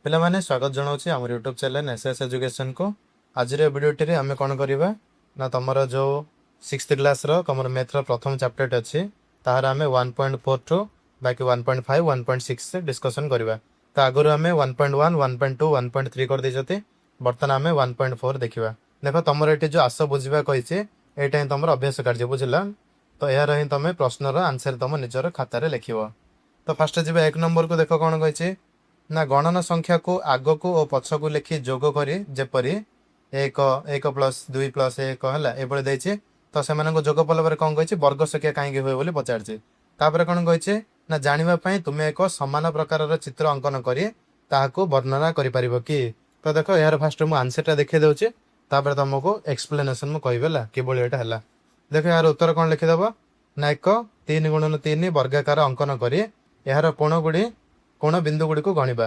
पिला माने स्वागत जनाऊँ आम यूट्यूब चैनल एसएस एजुकेशन को। आज भिडियोटी आम कौन करवा ना तुम जो 6th क्लास तुम मैथ्र प्रथम चैप्टर अच्छी तार आम 1.4 टू बाकी 1.5 1.6 डिस्कसन करवा। तो आगुरी आम 1.1 1.2 1.3 कर देते बर्तमान आम 1.4 देखा। देख तुम ये जो आस बुझा कही यहाँ ही तुम अभ्यास कार्य बुझला। तो यार ही तुम प्रश्नर आंसर तुम निजर खातार लिख। तो फास्ट जी 1 नंबर को देख कौन कही ना गणन संख्या को आग को और पछ को लिखि जोग करी जेपरी 1 1 प्लस 2 प्लस 1 है ये तो से जोग पल कौन कही वर्ग संख्या कहीं हुए बोली पचार कौन कही ना जानापी तुम्हें एक सामान प्रकार चित्र अंकन करी ताकू वर्णना कर कि। तो देख यार फास्ट मुझे आंसरटा देखी दूसरी तुमको एक्सप्लेनेसन मुझे कहला कि है। देख यार उत्तर कौन लिखिदेव ना 1 3 गुणन 3 वर्गाकार अंकन करी यार कोण गुड़ी कोण बिंदु गुड़ी को गणवा।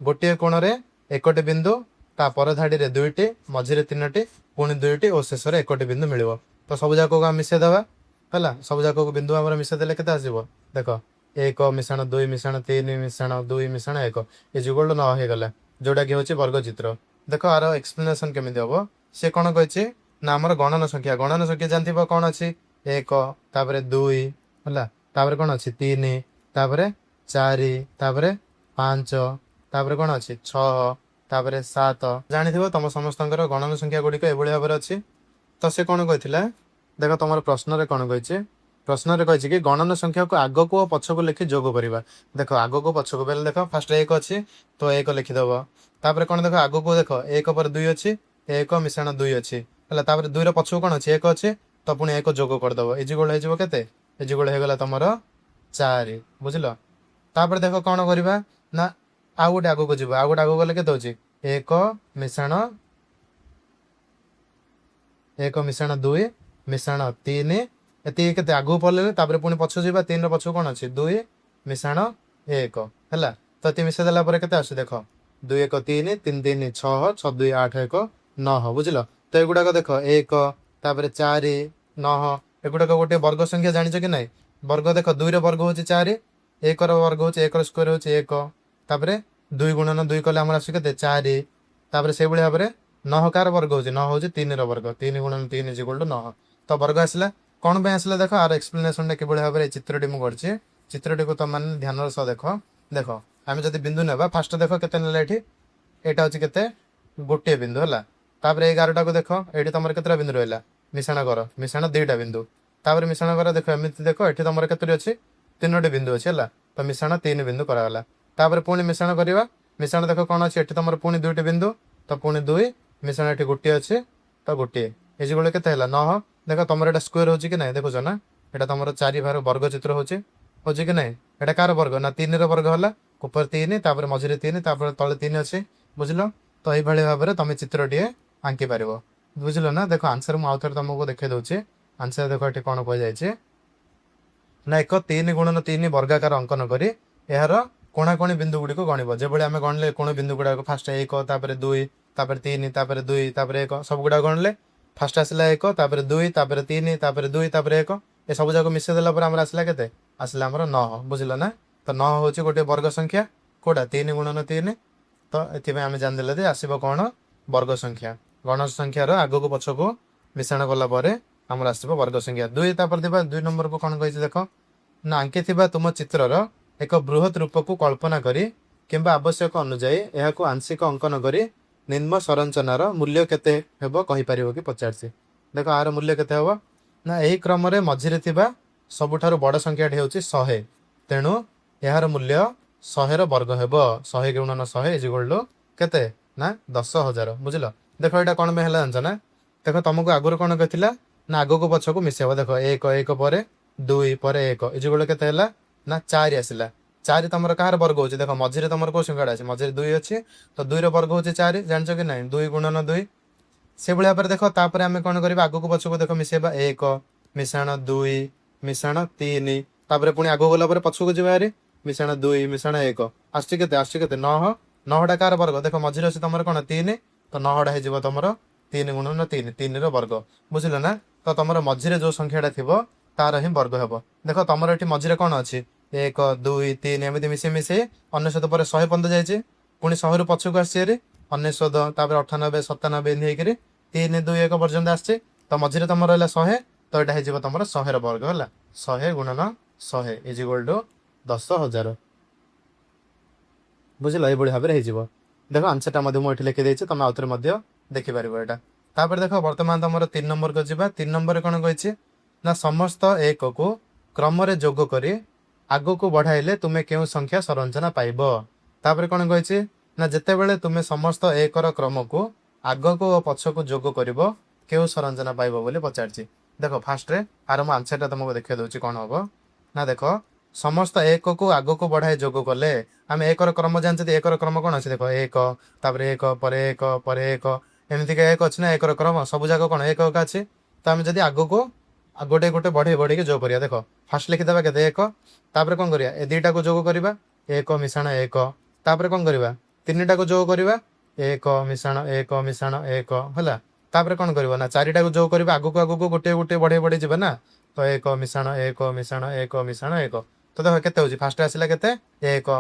गोटे कोण में 1टी बिंदु तापर धाड़ी में 2टी मझे 3टी पुणी 2टी और शेष में 1टी बिंदु मिल। तो सब जाक को मिसेदेवा है सब जाक को बिंदु आम मिसेदे के आसो देख 1 मिश्रण 2 मिश्रण 3 मिश्रण 2 मिश्रण 1 ये जुगल 9 हो गला जोटा कि हूँ वर्ग चित्र। देख आर एक्सप्लेनेसन केमी हम सी कौन कही ना आम गणन संख्या जानते कौन अच्छी 1 तापर 2 है कौन अच्छी 3 तापर 4 तापर 5 तापर कौन अच्छी 6 तापर 7 जानी तुम समस्त गणन संख्या गुड़िक ये भाव अच्छी। तो सी कौन कही देख तुम प्रश्न कौन कही प्रश्न कही कि गणन संख्या को आग को पछ को लिखि जोग करवा। देख आग को पछ को बेले देख फास्ट 1 अच्छी तो 1 लिखिदेव तापर कौन देख आग को देख 1 पर 2 अच्छी 1 मिश्रण 2 अच्छी है 2 पछ कौन अच्छी 1 अच्छी तो पुणी 1 जोग करदेव इजिगोल होते इजिगोल होगा तुम 4 बुझल। तापर देख कौन करवा ना आउ गोटे आग को जी आउ गोटे आग गले के 1 मिश्रण 1 मिश्रण 2 मिश्रण 3 ये के आगू पड़े पुणी पछ जा 3 पछ कौन अच्छी 2 मिश्रण 1 है तो ये मिसेदेला के आस देख 2 1 3 3 3 6 6 2 8 1 9 बुझल। तो युड़ाक देख 1 तापर 4 9 एगुड़ाक गोटे वर्ग संख्या जान कि ना वर्ग देख 2 वर्ग हूँ 4 1 वर्ग हूँ 1 स्क्वायर हूँ 1 तापर 2 गुणन 2 कले आम आस 4 तापर से भाव में 9 कार वर्ग हूँ 9 हूँ 3 वर्ग 3 गुणन 3 इक्वल टू 9 तो वर्ग आसला कौन पे आसला देख आर एक्सप्लेनेसन कि भाव में चित्रटी मुझे चित्रटी को तुम मैंने ध्यान सह देख देख आम जब बिंदु ना फास्ट देख के यहाँ हूँ के गोटे बिंदु है तापर 11टा को देख ये तुम के बिंदु रहा मिश्रण कर मिश्रण 2टा बिंदु तापर मिश्रण कर देख एमती देख ये तुम के अच्छी 3टी बिंदु अच्छी है तो मिश्रण 3 बिंदु कराला तापर पुणी मिश्रण करवा मिश्रण देख कौन अच्छी ये तुम पुणी 2टी बिंदु तो पुणी 2 मिश्रण ये गोटे अच्छे तो गोटे ये के 9 देख तुम यहाँ स्क्वेयर हो कि ना देखुच ना यहाँ तुम 4 भार वर्ग चित्र हो कि ना यहाँ कार वर्ग ना 3 वर्ग है ऊपर 3 तापर मझे 3 तापर तले 3 अच्छे बुझल। तो ये भाव में तुम चित्रटी आंकी पार बुझल ना देख आंसर मुझे तुमको देखे दूसरी आंसर देख ये कौन कह जाए ना 1 3 गुणन 3 वर्गाकार अंकन करी यार कोणाकोणी बिंदु गुड़ी को गणव जो आम गणले कोण बिंदु गुड़ा फास्ट 1 तापर 2 तापर 3 तापर 2 तापर 1 सब गुड़ा गणले फास्ट आसला 1 तापर 2 तापर 3 तापर 2 तापर 1 ये सब जाक मिसेदेला आसला के आसला 9 बुझल ना। तो 9 हूँ गोटे वर्ग संख्या कौटा 3 गुणन 3 तो ये आम जानिदेले आसब कौन वर्ग संख्या गण संख्यार आग को पछ को मिश्रण कलापर आम आसब वर्ग संख्या 2 तापर 2 नंबर को कौन कही देख ना आंकी तुम चित्रर एक बृहत रूप को कल्पना करी किंबा आवश्यक अनुजाई यह आंशिक अंकन करी निम्न संरचनार मूल्य केते हेबो कहि परिबो कि पचारसी। देख आर मूल्य केते हेबो ना यही क्रम रे मझिरे थिबा सबुठारु बड़ संख्याटी हेउची 100 तेणु यार मूल्य 100 वर्ग हेबो 100 गुणन 100 इक्वल टू केते ना 10,000 बुझल। देख एटा कोन में हला जानछ ना देख तुमको आगुर कोन कथिला ना आगो को पछ को मिसेबो देख 1 1 पर 2 पर 1 इक्वल केते हला ना 4 आसला 4 तुम कहार वर्ग हो देख मझे तुम कौ संख्या अच्छे मझे 2 अच्छे तो 2 वर्ग हूँ 4 जानच कि ना 2 गुणन 2 से भाया पर देख तापर आम कौन कर आग को पछक देख मिसेबा 1 मिश्रण 2 मिश्रण 3 तापर पुणी आग गला पछक जी मिश्रण 2 मिश्रण 1 आसके 9 9टा कार वर्ग देख मझे अच्छे तुम कौन 3 तो 9टा हो तुम 3 गुणन 3 3 वर्ग बुझल ना। तो तुम मझे जो संख्याटा थी तार ही वर्ग हे देख तुम ये मझे कौन अच्छी 1 2 3 एमती मिसे मिसे अन्य पर 100 पर्यंत जाइए पुणी 100 रु पछक आसी 99 तापर 98 97 एमती होकर 3 2 1 पर्यंत आसছে तो मझे तुम रहा 100 तो यहाँ हो तुम 100 वर्ग है 100 गुणन 100 इज इक्वल टू 10,000 बुझल ये भाव में हो देख आंसरटा मुझे लिखिदे तुम आउ थे देखिपार यहाँ देख बर्तमान तुम 3 नंबर को जी 3 नंबर कौन कही ना समस्त एक को क्रम जोग कर आग को बढ़ाइले तुम्हें क्यों संख्या सरंचना पाइब तापर कौन कही ना जिते बड़े तुम्हें समस्त एक क्रम को आग को और पछ को जोग कर क्यों सरंचना पाइब बोली पचार देख फास्ट रे आरम आंसरटा तुमको देखा दूसरी कौन हम ना देख समस्त एक को आग को बढ़ाई जोग कले आम एक क्रम जानते एक क्रम कौन अच्छे देख एक तापर एक पर एक पर एक एमती एक अच्छे ना एक क्रम सब जाक कौन एक अच्छे तो आम जब आग को गोटे गोटे बढ़े बढ़े जोग करिया देख फास्ट लिखिदेवा के एक तापर कौन करिया ए दुईटा को जोग करिया एक मिशाण एक तापर कौन करिया तीनटा को जोग करिया एक मिशाण एक है तापर कौन करिया ना चारिटा को जोग करिया आगु को गोटे गोटे बढ़े बढ़े जीवा ना तो एक मिशाण एक तो देख केते होची फास्ट आसिला केते एक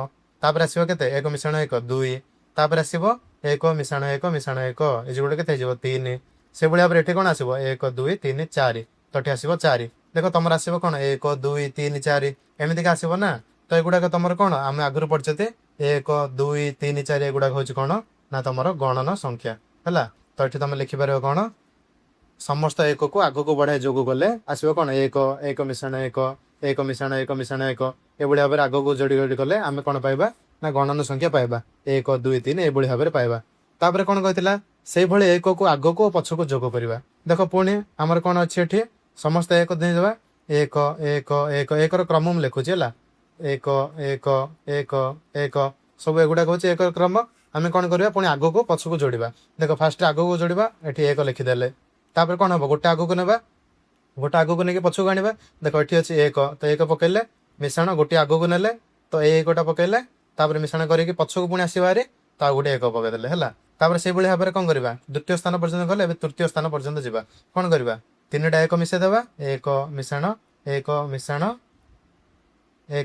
तापर आसीबो केते एक मिशाण एक दुई तापर आसीबो एक मिशाण एक इज गोटे केते हिजो 3 से भाई भाव एठी कौन आसीबो 1 2 3 4 तो ये आसो 4 देख तुम आसो कौन 1 2 3 4 एमती आसो ना तो युवाक तुम कौन आम आगु पढ़े 1 2 3 4 एगुड़ाक हूँ कौन ना तुम गणन संख्या है तो ये तुम लिखिपार कौन समस्त एक को आग को बढ़ाई जोग कले आसो कौन एक मिशाण एक मिशाण एक ये भाव में आग को जोड़ी जोड़ी कले आम कौन पाइबा ना गणन संख्या पाइबा 1 2 3 ये भाव में पाइबा तापर कौन कहला से भाई एक को आग को पछ को जोग करवा देख पुणी आमर कौन अच्छे ये समस्त एक देवा एक एक एक एक क्रम मुझे लिखुची है एक एक एक एक सब एगुड़ाक हूँ एक क्रम आम कौन करवा पुणी आग को पछ को जोड़ा देख फास्ट आग को जोड़ा ये एक लिखिदेले तापर कौन हम गोटे आग को ना गोटे आग को लेकिन पछ को आने देख ये अच्छे एक तो एक पकड़े मिशाण गोटे आग को नेले तो एकटा पकड़े तापर मिशाण करके पछ को पुणी आसबारे तो गोटे एक पकईदे है तापर से भाव में कौन करवा द्वितीय स्थान पर्यटन गले तृतीय स्थान पर्यटन जावा कौन करवा 3टा एक मिसेदेवा एक मिशाण एक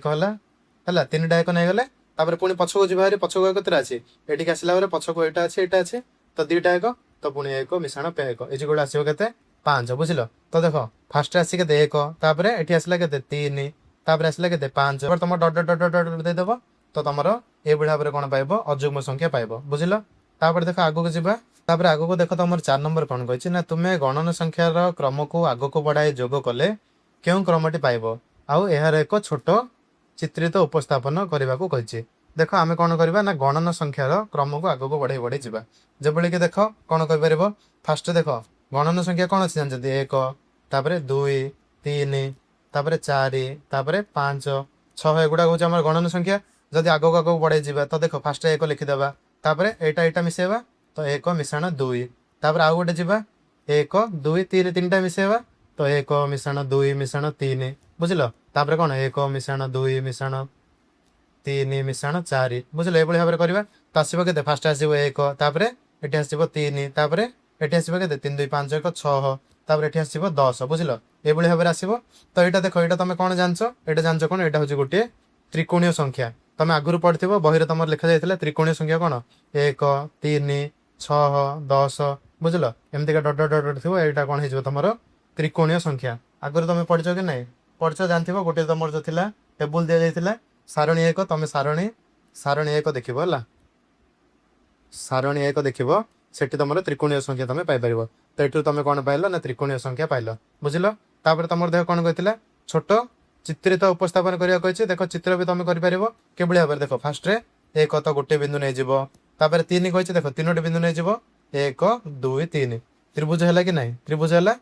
है 3टा एक नहीं गले तापर पुणी पछ को जी पछ को एक अच्छे ये आसला पछ को यहाँ अच्छे तो 2टा एक तो पुणी एक मिशाण पे एक ये गोटे आसो के 5 बुझल तो देख फास्ट आसी के एक तापर ये आसला के 3 तापर आसला के 5 तुम डट डट डट डट देदेव तो तुम ये भाव में कौन पाइब अजुग्म संख्या पाइब बुझल तापर देख आग को जीवा तापर आग को देख तुम 4 नंबर कौन कही ना तुम्हें गणन संख्यार क्रम को आग को बढ़ाई जोग कले क्यों क्रमटी पाइब आउ यार एक छोट चित्रित उपस्थापन करने को कही देख आम कौन करवा ना गणन संख्यार क्रम को आग को बढ़ाई बढ़ाई जावा जबले कि देख कौन कर फास्ट देख गणन संख्या कौन अच्छे जानते 1 तापर 2 3 तापर 4 तापर 5 6 एगुड़ा हूँ आम गणन संख्या जदि आग को आग बढ़ाई जावा तो देख फास्ट एक लिखिदेवा तापर एटा मिसेवा तो एक मिशाण 2 तापर आउ गोटे जीवा 1 2 3 3टा मिसेवा तो एक मिशाण 2 मिशाण 3 बुझल तापर कौन 1 मिशाण 2 मिशाण 3 मिशाण 4 बुझल ये भाव में करवा तो आसो के फास्ट आसो 1 तापर ये आसो 3 तापर ये आसो के 3 2 5 1 6 तापर ये आसो 10 बुझल ये भाव में आसो तो यहाँ देख यहाँ तुम कौन जान ये जान कौन यहाँ हूँ गोटे त्रिकोणीय संख्या तुम आगुरी पढ़ी बही तुम लिखा जाता त्रिकोणीय संख्या कौन 1 3 6 10 बुझल एमती डट डट डट थी यहाँ कौन हो तुम त्रिकोणीय संख्या आगुरी तुम पढ़च कि ना पढ़च जान गोटे तुम जो था टेबुल दि जाता सारणी एक तुम सारणी एक देख सारणी एक देख से तुम त्रिकोणीय संख्या तुम पाइपर तो ये तुम कौन पाइल ना त्रिकोणीय संख्या पाइल बुझल तापर तुम देख कौन कहला छोट चित्रित उपस्थापन करिया कहिछि देखो चित्र भी तुम करि परिबो केबळी भाबरे देखो फास्ट रे एक तो गोटे बिंदु नै जिवो तापर 3 कहिछि देखो तीनोटी बिंदु नै जिवो 1 2 3 त्रिभुज हैला कि नै त्रिभुज हैला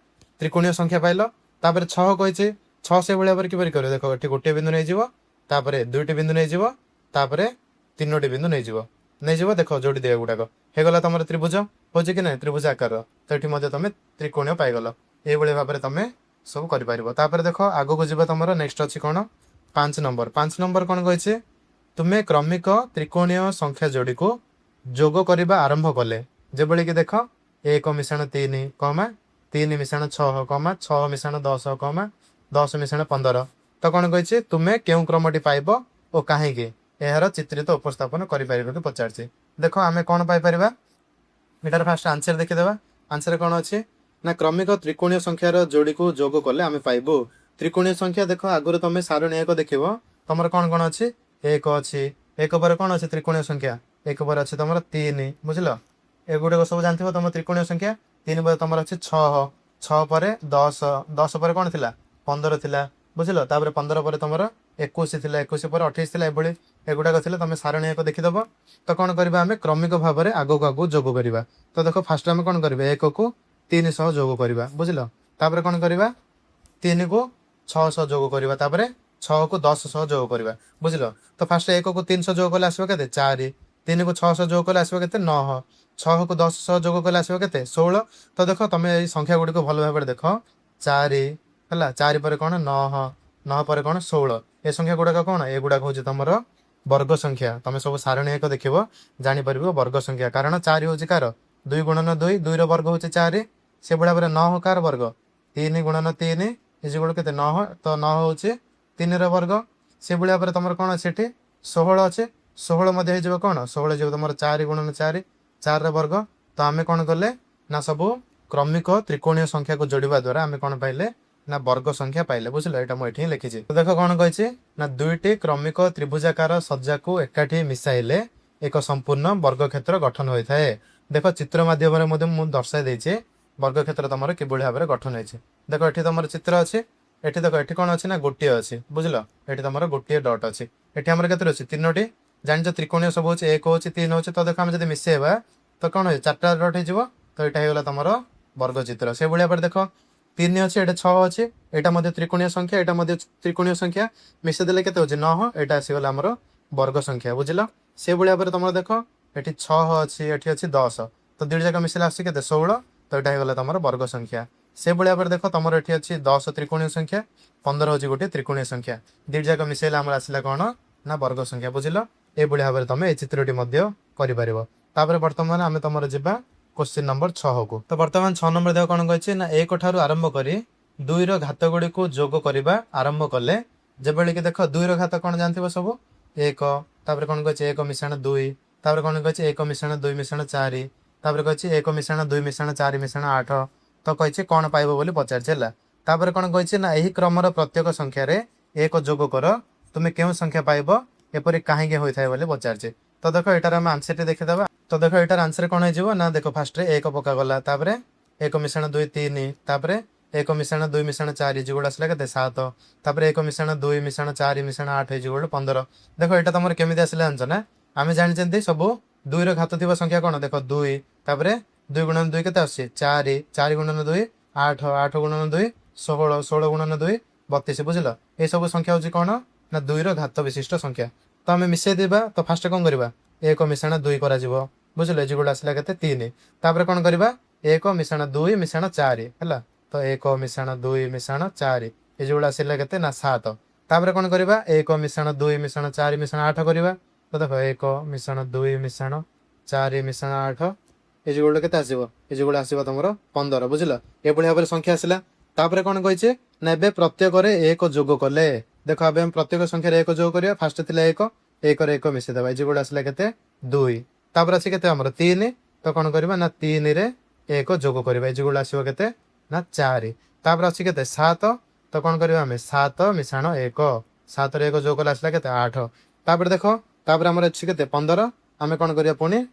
त्रिकोणीय संख्या पाइलो तापर 6 कहिछि 6 से भाबरे कि करियो देखो एठी गोटे बिंदु नै जिवो तापर दुईटी बिंदु नै जिवो तापर तीनोटी बिंदु नै जिवो देखो जोड़ी दे गुडाको हे गला तमर त्रिभुज होछि कि नै त्रिभुज आकार तो एठी मध्ये तमे त्रिकोणीय पाइ गलो ए भଳି भाबरे तमे सब कर पारिबो तापर देखो आगो को जीवा तुम नेक्स्ट अच्छी कौन 5 नंबर कौन कही तुम्हें क्रमिक त्रिकोणीय संख्या जोड़ी को जोग करने आरंभ कले जबले कि देख 1 मिशाण 3 कमा 3 मिशाण 6 कमा 6 मिशाण 10 कमा 10 मिशाण 15 तो कौन कही तुम्हें क्यों क्रमटी पाइब और कहीं यार चित्रित उपस्थापन कर पचार देख आम कौन पाइपर एटार फास्ट आंसर देखीदे आंसर कौन अच्छे ना क्रमिक त्रिकोणीय संख्यार जोड़ी को जोग कले आम पाइबू त्रिकोणीय संख्या देख आगुरी तुम सारणी एक देख तुम कौन कौन अच्छी एक अच्छी एक पर कौन अच्छे त्रिकोणीय संख्या एक पर अच्छे तुम 3 बुझल एगुड़े सब जानते तुम त्रिकोणीय संख्या 3 पर तुम अच्छे 6 6 पर 10 10 पर कौन थिला 15 थिला बुझल तापर 15 पर तुम 21 थिला 21 पर 28 थिला एभली एगुड़ाक थिला तुम सारणी एक देखीदब तो कौन करबा आमे क्रमिक भाव में आगो आगो जोग करबा तो देखो फास्ट आम कौन करबा एक को 300 जोग करबा बुझल तापर कौन करबा 3 को 600 जोग करबा तापर 6 को 10 जोग करबा बुझल तो फास्ट एक को 300 जोग कले आसबो केते 4 3 को 600 जोग कले आसबो केते 9 6 को 10 जोग कले आसबो केते 16 तो देखो तुम ए संख्या गुडी को भल भाबे देखो 4 हला 4 पर कोन 9 9 पर कोन 16 ए संख्या गुडा कोन ए गुडा होची तमरो वर्ग संख्या तुम सब सारणी एक देखिबो जानि परबो वर्ग संख्या कारण 4 होची कार 2 गुणन 2 2 रो वर्ग होची 4 से बुढ़ा पर 9 कार वर्ग 3 गुणन 3 इज इक्वल केते 9 तो 9 होची 3 रो वर्ग से बुढ़ा पर तुम कोन सेठी 16 अच्छे 16 मध्ये हे कोन 16 जो तुम 4 गुणन 4 4 रो वर्ग तो आमे कोन करले ना सब क्रमिक त्रिकोणीय संख्या को जोड़िबा द्वारा आमे कोन पाइले ना वर्ग संख्या पाइले बुझल एटा म एठी लिखिछि तो देखो कोन कहछि ना दुईटी क्रमिक त्रिभुजाकार सज्जा को एकाठी मिसाइले एक संपूर्ण वर्ग क्षेत्र गठन होई थाए देखो चित्र माध्यम रे मु दर्शाई देछि वर्ग क्षेत्र तमर किबोली भाबरे गठन होइछि देखो एठी तमर चित्र अछि एठी देखो एठी कोन अछि ना गोटिए अछि बुझल एठी तमर गोटिए डॉट अछि एठी हमर केते अछि तीनोटी जानि जो त्रिकोणीय सब होछि 1 होछि 3 होछि तो देखो हम जदि मिसेबा तो कोन होय चारटा डॉट हे जिवो तो एटा हे गेला तमर वर्ग चित्र से बुलिया पर देखो 3 अच्छे एटा 6 अच्छे एटा मध्ये त्रिकोणीय संख्या एटा मध्ये त्रिकोणीय संख्या मिसे देले केते होछि 9 एटा आसी गेला हमर वर्ग संख्या बुझिलो से बुलिया पर तुम देखो एठी 6 अच्छे एठी अछि 10 तो दुई जगह मिसेला आसी केते 16 तो एटा हे गेला तमर वर्ग संख्या से बुलिया पर देखो तमर एठी अछि 10 त्रिकोणीय संख्या 15 होछि गोटे त्रिकोणीय संख्या दुई जगह मिसेला हमर आसीला कोन ना वर्ग संख्या बुझिलो ए बुलिया पर तुम ए चित्रटी मध्ये करि परिबो तापर वर्तमान आमे तमर जिबा क्वेश्चन नंबर 6 को तो वर्तमान 6 नंबर देखो कोन कहछि ना 1 ठारू आरंभ करी 2 रो घात गुडी को जोग करबा आरंभ कले जेबेले कि देखो 2 रो घात कोन जानथिबो सब 1 तापर कोन कहछि 1 मिश्रण 2 तापर कोन कहछि 1 मिश्रण 2 मिश्रण 4 तापर कहछि 1 मिश्रण 2 मिश्रण 4 मिश्रण 8 तो कहछि कोन पाइबो बोली पचार छला तापर कोन कहछि ना एही क्रमर प्रत्येक संख्या रे 1 जोग कर तुमे केउ संख्या पाइबो एपरि काहे के होई थाय बोली पचार छे तो देखो एटार हम आंसर टे देखि दबा तो देखो एटार आंसर कोन हे जिवो ना देखो फास्ट रे 1 पका गला तापरे 1 मिश्रण 2 3 तापरे 1 मिश्रण 2 मिश्रण 4 जिगुड आसला केते 7 तापरे 1 मिश्रण 2 मिश्रण 4 मिश्रण 8 जिगुड 15 देखो एटा तमर केमिति आसला आंसर ना आमे जानि चंती सब 2 रो घात थिबा संख्या कोन देखो 2 तापरे 2 गुणन 2 केते आसी 4 4 गुणन 2 8 8 गुणन 2 16 16 गुणन 2 32 बुझिलो ए सब संख्या होची कोन ना 2 रो घात विशिष्ट संख्या तो आमे मिसे देबा तो फास्ट कोन करबा 1 मिश्रण 2 करा जिवो बुझिले जिगुड आसला केते 3 तापर कोन करबा 1 मिश्रण 2 मिश्रण 4 हला तो 1 मिश्रण 2 मिश्रण 4 ए जिगुड आसला केते ना 7 तापर कोन करबा 1 मिश्रण 2 मिश्रण 4 मिश्रण 8 करबा तो देखो 1 मिश्रण 2 मिश्रण 4 मिश्रण 8 ए जिगुड केते आसीबो ए जिगुड आसीबो तमरो 15 बुझिलो ए बढिया भाबरे संख्या आसला तापर कोन कहिचे ना एबे प्रत्येक रे 1 जोग कले देखो अब हम प्रत्येक संख्या रे 1 जोग करिया फास्ट थिला 1 1 रे 1 मिसे देबा जिगुड आसला केते 2 तापर अछि केते हमर 3 तो कोन करबा ना 3 रे 1 जोग करबा जिगुड आसीबो केते ना 4 तापर अछि केते 7 तो कोन करबा हम 7 मिश्रण 1 7 रे 1 जोग कला आसला केते 8 तापर देखो तापर हमर अछि केते 15 हमें कोन करिया पुनी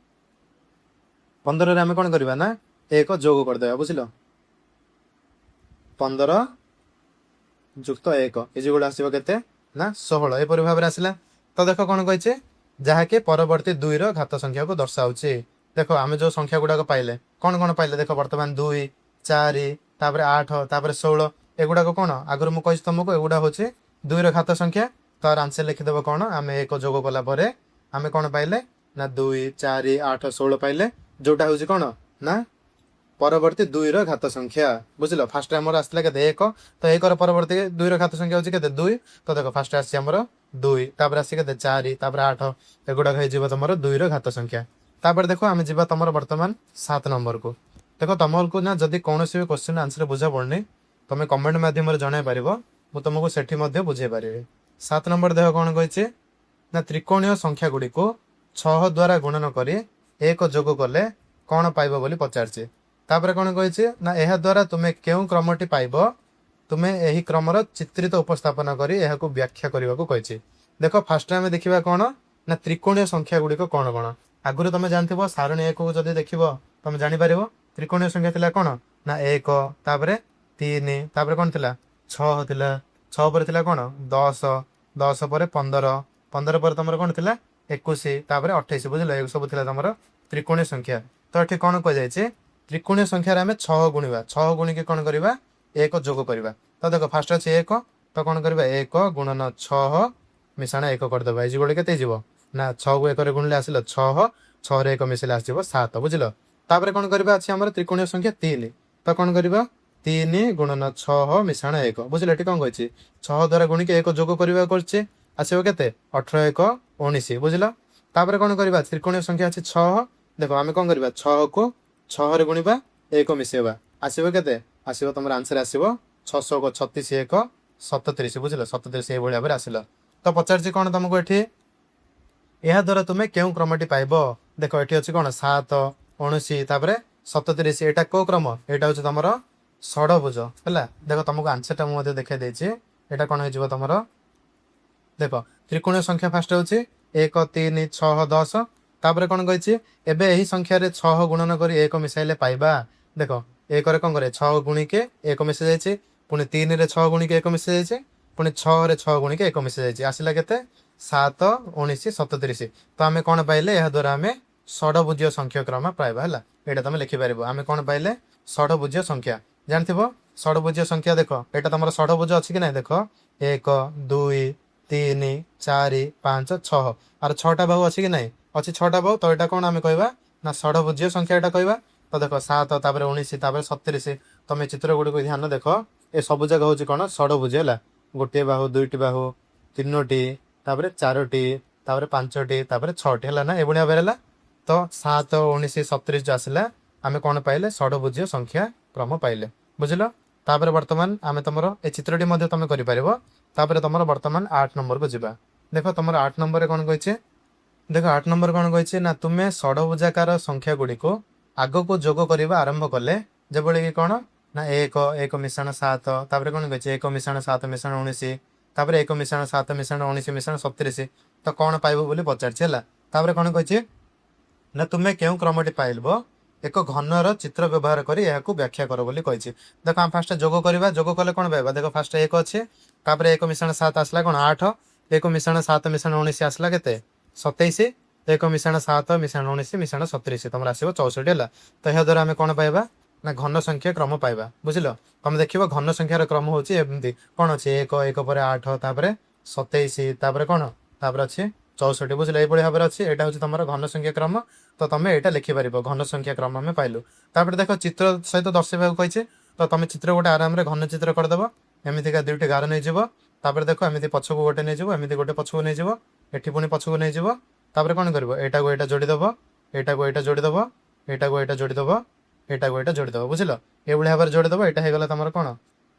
15 रे हमें कोन करबा ना 1 जोग कर देबा बुझिलो 15 जुक्त 1 ए जिगुड आसीबो केते ना 16 ए परि भाबरे आसिला तो देखो कोन कहैछे जहा के परवर्ती 2 रो घात संख्या को दर्शाउछे देखो आमे जो संख्या गुडा को पाइले कोन पाइले देखो वर्तमान 2 4 तापर 8 तापर 16 एगुडा को कोन आगर मु कहछि तुमको एगुडा होचे 2 रो घात संख्या तार आंसर लिखि देबो कोन आमे 1 जोग कला परे आमे कोन पाइले ना 2 4 8 16 पाइले जोटा होछि कोन ना परवर्ती 2 रो घात संख्या बुझिलो फास्ट हमर आसला के 1 तो 1 रो परवर्ती 2 रो घात संख्या होछि के 2 तो देखो फास्ट आसी हमर 2 तापर आसी के 4 तापर 8 एगुडा खै जीव तमरो 2 रो घात संख्या तापर देखो आमे जीवा तमरो वर्तमान 7 नंबर को देखो तमल को ना जदी कोनोसी क्वेश्चन आंसर बुझा पड़नी तमे कमेंट माध्यम रे जणाय परिबो मु तुमको सेठी मध्ये बुझे परिबे 7 नंबर देखो कोन कहैछे ना त्रिकोणीय संख्या गुडी को 6 द्वारा गुणन करी ଏକ ଯୋଗ କଲେ କ'ଣ ପାଇବ ବୋଲି ପଚାରିଛି। ତାପରେ କ'ଣ କହିଛି ନା ଏହା ଦ୍ୱାରା ତୁମେ କେଉଁ କ୍ରମଟି ପାଇବ ତୁମେ ଏହି କ୍ରମର ଚିତ୍ରିତ ଉପସ୍ଥାପନ କରି ଏହାକୁ ବ୍ୟାଖ୍ୟା କରିବାକୁ କହିଛି। ଦେଖ ଫାଷ୍ଟ ଆମେ ଦେଖିବା କ'ଣ ନା ତ୍ରିକୋଣୀୟ ସଂଖ୍ୟା ଗୁଡ଼ିକ କ'ଣ କ'ଣ। ଆଗରୁ ତମେ ଜାଣିଥିବ ସାରଣୀ ଏକକୁ ଯଦି ଦେଖିବ ତମେ ଜାଣିପାରିବ ତ୍ରିକୋଣୀୟ ସଂଖ୍ୟା ଥିଲା କ'ଣ ନା 1 ତାପରେ 3 ତାପରେ କ'ଣ ଥିଲା 6 ଥିଲା 6 ପରେ ଥିଲା କ'ଣ 10 10 ପରେ 15 15 ପରେ ତମର କ'ଣ ଥିଲା 21 ତାପରେ 28 ବୁଝିଲ ଏ ସବୁ ଥିଲା ତମର ତ୍ରିକୋଣୀୟ ସଂଖ୍ୟା। ତ ଏଠି କ'ଣ କୁହାଯାଇଛି ତ୍ରିକୋଣୀୟ ସଂଖ୍ୟାରେ ଆମେ 6 ଗୁଣିବା 6 ଗୁଣିକି କ'ଣ କରିବା 1 ଯୋଗ କରିବା। ତ ଦେଖ ଫାଷ୍ଟ ଅଛି 1 ତ କ'ଣ କରିବା 1 ଗୁଣନ 6 ମିଶାଣ 1 କରିଦେବା ଏଇ ଯୋଉଟା କେତେ ହେଇଯିବ ନା 6 କୁ 1 ରେ ଗୁଣିଲେ ଆସିଲା 6 6 ରେ 1 ମିଶିଲେ ଆସିଯିବ 7 ବୁଝିଲ। ତାପରେ କ'ଣ କରିବା ଅଛି ଆମର ତ୍ରିକୋଣୀୟ ସଂଖ୍ୟା 3 ତ କ'ଣ କରିବା 3 ଗୁଣନ 6 ମିଶାଣ 1 ବୁଝିଲ। ଏଠି କ'ଣ କହିଛି 6 ଦ୍ୱାରା ଗୁଣିକି 1 ଯୋଗ କରିବାକୁ କରିଛି ଆସିବ କେତେ 18 1 19 ବୁଝିଲ। ତାପରେ କ'ଣ କରିବା ତ୍ରିକୋଣୀୟ ସଂଖ୍ୟା ଅଛି 6 ଦେଖ ଆମେ କ'ଣ କରିବା 6 କୁ 6 ରେ ଗୁଣିବା 1 ମିଶେଇବା ଆସିବ କେତେ ଆସିବ ତମର ଆନ୍ସର ଆସିବ 636 1 37 ବୁଝିଲ 37 ଏଇଭଳି ଭାବରେ ଆସିଲ। ତ ପଚାରିଛି କ'ଣ ତମକୁ ଏଠି ଏହା ଦ୍ୱାରା ତୁମେ କେଉଁ କ୍ରମଟି ପାଇବ। ଦେଖ ଏଠି ଅଛି କ'ଣ 7 19 ତାପରେ 37 ଏଇଟା କୋଉ କ୍ରମ ଏଇଟା ହେଉଛି ତମର ଷଡ଼ଭୁଜ ହେଲା। ଦେଖ ତମକୁ ଆନ୍ସରଟା ମୁଁ ମଧ୍ୟ ଦେଖାଇ ଦେଇଛି ଏଇଟା କ'ଣ ହେଇଯିବ ତମର ଦେଖ ତ୍ରିକୋଣୀୟ ସଂଖ୍ୟା ଫାଷ୍ଟ ହେଉଛି 1 3 6 10 ତାପରେ କ'ଣ କହିଛି ଏବେ ଏହି ସଂଖ୍ୟାରେ 6 ଗୁଣନ କରି 1 ମିଶାଇଲେ ପାଇବା। ଦେଖ 1 ରେ କ'ଣ କରେ 6 ଗୁଣିକି 1 ମିଶି ଯାଇଛି ପୁଣି 3 ରେ 6 ଗୁଣିକି 1 ମିଶି ଯାଇଛି ପୁଣି 6 ରେ 6 ଗୁଣିକି 1 ମିଶି ଯାଇଛି ଆସିଲା କେତେ 7 19 37। ତ ଆମେ କ'ଣ ପାଇଲେ ଏହା ଦ୍ୱାରା ଆମେ ଷଡ଼ଭୁଜୀୟ ସଂଖ୍ୟା କ୍ରମ ପାଇବା ହେଲା। ଏଇଟା ତମେ ଲେଖିପାରିବ ଆମେ କ'ଣ ପାଇଲେ ଷଡ଼ଭୁଜୀୟ ସଂଖ୍ୟା ଜାଣିଥିବ ଷଡ଼ଭୁଜୀୟ ସଂଖ୍ୟା ଦେଖ ଏଇଟା ତମର ଷଡ଼ଭୁଜ ଅଛି କି ନାହିଁ ଦେଖ 1 2 3 4 5 6 ଆର 6ଟା ବାହୁ ଅଛି କି ନାହିଁ ଅଛି 6ଟା ବାହୁ ତ ଏଇଟା କ'ଣ ଆମେ କହିବା ନା ଷଡ଼ଭୁଜୀୟ ସଂଖ୍ୟା ଏଇଟା କହିବା। ତ ଦେଖ 7 ତାପରେ 19 ତାପରେ 37 ତମେ ଚିତ୍ର ଗୁଡ଼ିକୁ ଧ୍ୟାନ ଦେଖ ଏ ସବୁ ଜାଗା ହେଉଛି କ'ଣ ଷଡ଼ଭୁଜ ହେଲା। ଗୋଟିଏ ବାହୁ 2ଟି ବାହୁ 3ଟି ତାପରେ 4ଟି ତାପରେ 5ଟି ତାପରେ 6ଟି ହେଲା ନା ଏଭଳି ଭାବରେ ହେଲା। ତ 7 19 37 ଯୋଉ ଆସିଲା ଆମେ କ'ଣ ପାଇଲେ ଷଡ଼ଭୁଜୀୟ ସଂଖ୍ୟା କ୍ରମ ପାଇଲେ ବୁଝିଲ। ତାପରେ ବର୍ତ୍ତମାନ ଆମେ ତମର ଏ ଚିତ୍ରଟି ମଧ୍ୟ ତମେ କରିପାରିବ। ତାପରେ ତମର ବର୍ତ୍ତମାନ 8 ନମ୍ବରକୁ ଯିବା। ଦେଖ ତମର 8 ନମ୍ବରରେ କ'ଣ କହିছে ଦେଖ 8 ନମ୍ବର କ'ଣ କହିছে ନା ତୁମେ ଷଡ଼ଭୁଜାକାର ସଂଖ୍ୟା ଗୁଡ଼ିକୁ ଆଗକୁ ଯୋଗ କରିବା ଆରମ୍ଭ କଲେ ଯେଭଳି କି କ'ଣ ନା 1 1 ମିଶାଣ 7 ତାପରେ କ'ଣ କହିছে 1 ମିଶାଣ 7 ମିଶାଣ 19 ତାପରେ 1 ମିଶାଣ 7 ମିଶାଣ 19 ମିଶାଣ 37 ତ କ'ଣ ପାଇବ ବୋଲି ପଚାରିଛି ହେଲା। ତାପରେ କ'ଣ କହିছে ନା ତୁମେ କେଉଁ କ୍ରମଟି ପାଇବ ଏକ ଘନର ଚିତ୍ର ବ୍ୟବହାର କରି ଏହାକୁ ବ୍ୟାଖ୍ୟା କର ବୋଲି କହିଛି। ଦେଖ ଆମେ ଫାଷ୍ଟ ଯୋଗ କରିବା ଯୋଗ କଲେ କ'ଣ ପାଇବା ଦେଖ ଫାଷ୍ଟ 1 ଅଛି ତାପରେ 1 ମିଶାଣ 7 ଆସିଲା କ'ଣ 8 1 ମିଶାଣ 7 ମିଶାଣ 19 ଆସିଲା କେତେ 27 1 ମିଶାଣ 7 ମିଶାଣ 19 ମିଶାଣ 37 ତମର ଆସିବ 64 ହେଲା। ତ ଏହା ଦ୍ୱାରା ଆମେ କ'ଣ ପାଇବା ନା ଘନ ସଂଖ୍ୟା କ୍ରମ ପାଇବା ବୁଝିଲ। ତମେ ଦେଖିବ ଘନ ସଂଖ୍ୟାର କ୍ରମ ହେଉଛି ଏମିତି କ'ଣ ଅଛି 1 1 ପରେ 8 ତାପରେ 27 ତାପରେ କ'ଣ ତାପରେ ଅଛି 64 ବୁଝିଲ ଏଇଭଳି ଭାବରେ ଅଛି ଏଇଟା ହେଉଛି ତମର ଘନ ସଂଖ୍ୟା କ୍ରମ। ତ ତମେ ଏଇଟା ଲେଖିପାରିବ ଘନ ସଂଖ୍ୟା କ୍ରମ ଆମେ ପାଇଲୁ। ତାପରେ ଦେଖ ଚିତ୍ର ସହିତ ଦର୍ଶାଇବାକୁ କହିছে ତ ତମେ ଚିତ୍ର ଗୋଟେ ଆରାମରେ ଘନ ଚିତ୍ର କରିଦେବ ଏମିତିକା 2ଟି ଗାର ନେଇଯିବ ତାପରେ ଦେଖ ଏମିତି ପଛକୁ ଗୋଟେ ନେଇଯିବ ଏମିତି ଗୋଟେ ପଛକୁ ନେଇଯିବ ଏଠି ପୁଣି ପଛକୁ ନେଇଯିବ ତାପରେ କ'ଣ କରିବ ଏଇଟାକୁ ଏଇଟା ଯୋଡ଼ିଦେବ ଏଇଟାକୁ ଏଇଟା ଯୋଡ଼ିଦେବ ଏଇଟାକୁ ଏଇଟା ଯୋଡ଼ିଦେବ ଏଇଟାକୁ ଏଇଟା ଯୋଡ଼ିଦେବ ବୁଝିଲ ଏଇଭଳି ଭାବରେ ଯୋଡ଼ିଦେବ ଏଇଟା ହେଇଗଲା ତମର କ'ଣ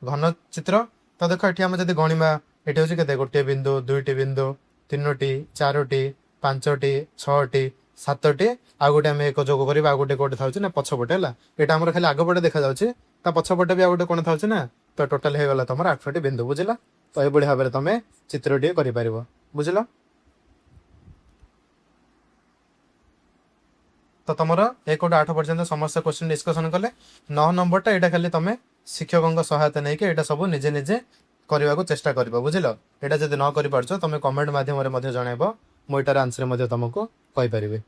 ଘନ ଚିତ୍ର। ତ ଦେଖ ଏଠି ଆମେ ଯଦି ଗଣିବା ଏଠି ହେଉଛି କେତେ ଗୋଟିଏ ବିନ୍ଦୁ 2ଟି ବିନ୍ଦୁ 3ଟି 4ଟି 5ଟି 6ଟି 7ଟି ଆଉ ଗୋଟେ ଆମେ 1 ଯୋଗ କରିବା ଆଉ ଗୋଟେ କୋଉଠି ଥାଉଛି ନା ପଛପଟେ ହେଲା। ଏଇଟା ଆମର ଖାଲି ଆଗପଟେ ଦେଖାଯାଉଛି ତା ପଛପଟେ ବି ଆଉ ଗୋଟେ କ'ଣ ଥାଉଛି ନା ତ ଟୋଟାଲ ହେଇଗଲା ତମର 8ଟି ବିନ୍ଦୁ ବୁଝିଲ। ତ ଏଇଭଳି ଭାବରେ ତମେ ଚିତ୍ରଟିଏ କରିପାରିବ ବୁଝିଲ। ତ ତମର 1 ରୁ 8 ପର୍ଯ୍ୟନ୍ତ ସମସ୍ତ କ୍ୱେଶ୍ଚିନ୍ ଡିସ୍କସନ୍ କଲେ 9 ନମ୍ବରଟା ଏଇଟା ଖାଲି ତମେ ଶିକ୍ଷକଙ୍କ ସହାୟତା ନେଇକି ଏଇଟା ସବୁ ନିଜେ ନିଜେ କରିବାକୁ ଚେଷ୍ଟା କରିବ ବୁଝିଲ। ଏଇଟା ଯଦି ନ କରିପାରୁଛ ତମେ କମେଣ୍ଟ ମାଧ୍ୟମରେ ମଧ୍ୟ ଜଣାଇବ ମୁଁ ଏଇଟାର ଆନ୍ସର ମଧ୍ୟ ତମକୁ କହିପାରିବି।